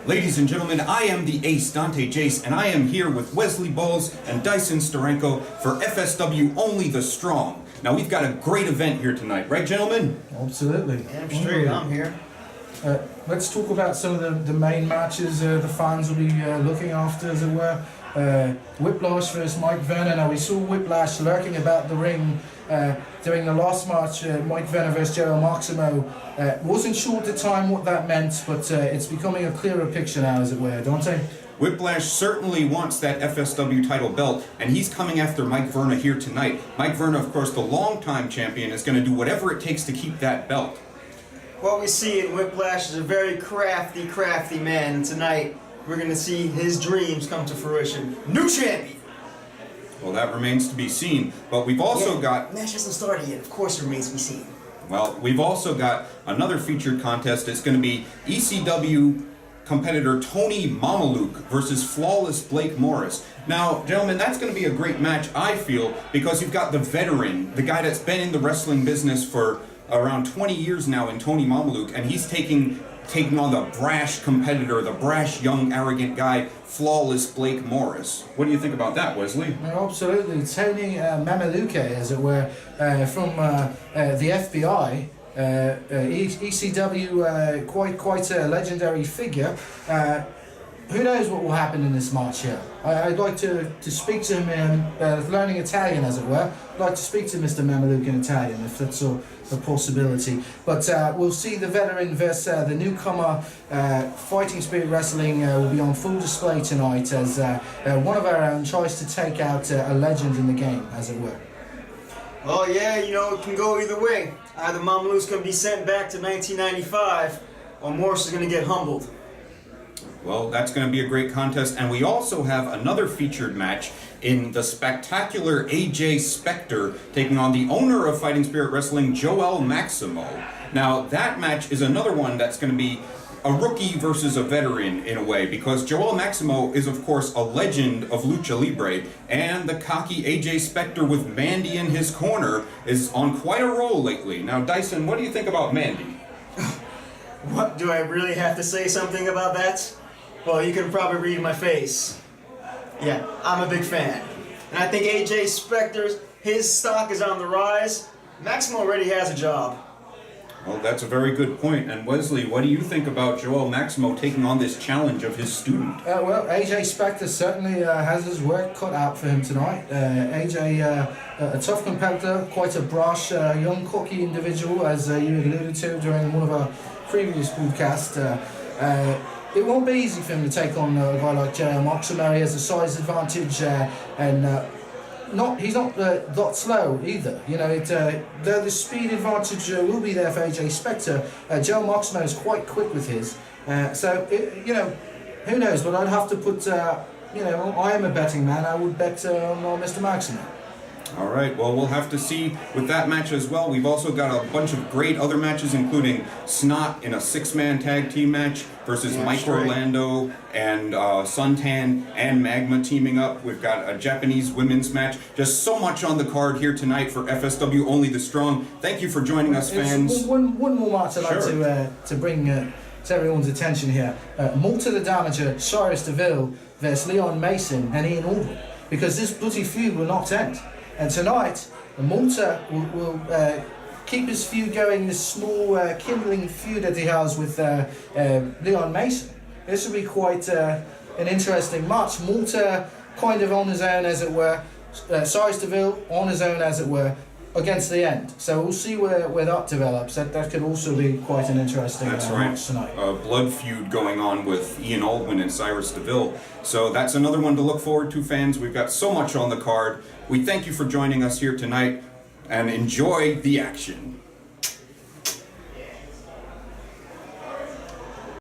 Ladies and gentlemen, I am the ace, Dante Jace, and I am here with Wesley Bolls and Dyson Starenko for FSW Only the Strong. Now, we've got a great event here tonight, right, gentlemen? Absolutely. Damn straight, I'm here. Let's talk about some of the main matches the fans will be looking after, as it were. Whiplash versus Mike Werner. Now, we saw Whiplash lurking about the ring during the last match, Mike Werner versus Joe Maximo. Wasn't sure at the time what that meant, but it's becoming a clearer picture now, as it were, Dante. Whiplash certainly wants that FSW title belt, and he's coming after Mike Werner here tonight. Mike Werner, of course, the longtime champion, is going to do whatever it takes to keep that belt. What we see in Whiplash is a very crafty man, and tonight we're going to see his dreams come to fruition. New champion! Well, that remains to be seen, but we've also got... Match hasn't started yet, of course it remains to be seen. Well, we've also got another featured contest. It's going to be ECW competitor Tony Mamaluke versus Flawless Blake Morris. Now, gentlemen, that's going to be a great match, I feel, because you've got the veteran, the guy that's been in the wrestling business for around 20 years now in Tony Mamaluke, and he's taking on the brash competitor, the brash, young, arrogant guy, Flawless Blake Morris. What do you think about that, Wesley? Absolutely. Tony Mamaluke, as it were, from the FBI, ECW, quite a legendary figure. Who knows what will happen in this match here? I'd like to speak to him, learning Italian, as it were. I'd like to speak to Mr. Mamaluke in Italian, if that's a possibility. But we'll see the veteran versus the newcomer. Fighting Spirit Wrestling will be on full display tonight as one of our own tries to take out a legend in the game, as it were. Oh yeah, you know, it can go either way. Either Mamaluke's going to be sent back to 1995, or Morris is going to get humbled. Well, that's going to be a great contest, and we also have another featured match in the spectacular AJ Spectre taking on the owner of Fighting Spirit Wrestling, Joel Maximo. Now, that match is another one that's going to be a rookie versus a veteran in a way, because Joel Maximo is, of course, a legend of Lucha Libre, and the cocky AJ Spectre with Mandy in his corner is on quite a roll lately. Now, Dyson, what do you think about Mandy? What, do I really have to say something about that? Well, you can probably read my face. Yeah, I'm a big fan. And I think AJ Spectre's, his stock is on the rise. Maximo already has a job. Well, that's a very good point. And Wesley, what do you think about Joel Maximo taking on this challenge of his student? Well, AJ Spectre certainly has his work cut out for him tonight. AJ, a tough competitor, quite a brash, young, cocky individual, as you alluded to during one of our previous podcasts. It won't be easy for him to take on a guy like Joel Maximo. He has a size advantage, and he's not that slow either. You know, the speed advantage will be there for AJ Spectre. Joel Maximo is quite quick with his, you know, who knows? But I'd have to put, you know, I am a betting man. I would bet on Mr. Maximo. All right, well, we'll have to see with that match as well. We've also got a bunch of great other matches, including Snot in a six-man tag team match versus Mike Orlando and Suntan and Magma teaming up. We've got a Japanese women's match. Just so much on the card here tonight for FSW Only the Strong. Thank you for joining us, fans. One more match I'd like to bring to everyone's attention here. Malta the Damager, Cyrus DeVille versus Leon Mason and Ian Aldrin. Because this bloody feud will not end. And tonight, Malta will keep his feud going, this small kindling feud that he has with Leon Mason. This will be quite an interesting match. Malta kind of on his own, as it were. Cyrus DeVille on his own, as it were, against the end. So we'll see where that develops. That could also be quite an interesting match tonight. A blood feud going on with Ian Aldwin and Cyrus DeVille. So that's another one to look forward to, fans. We've got so much on the card. We thank you for joining us here tonight, and enjoy the action.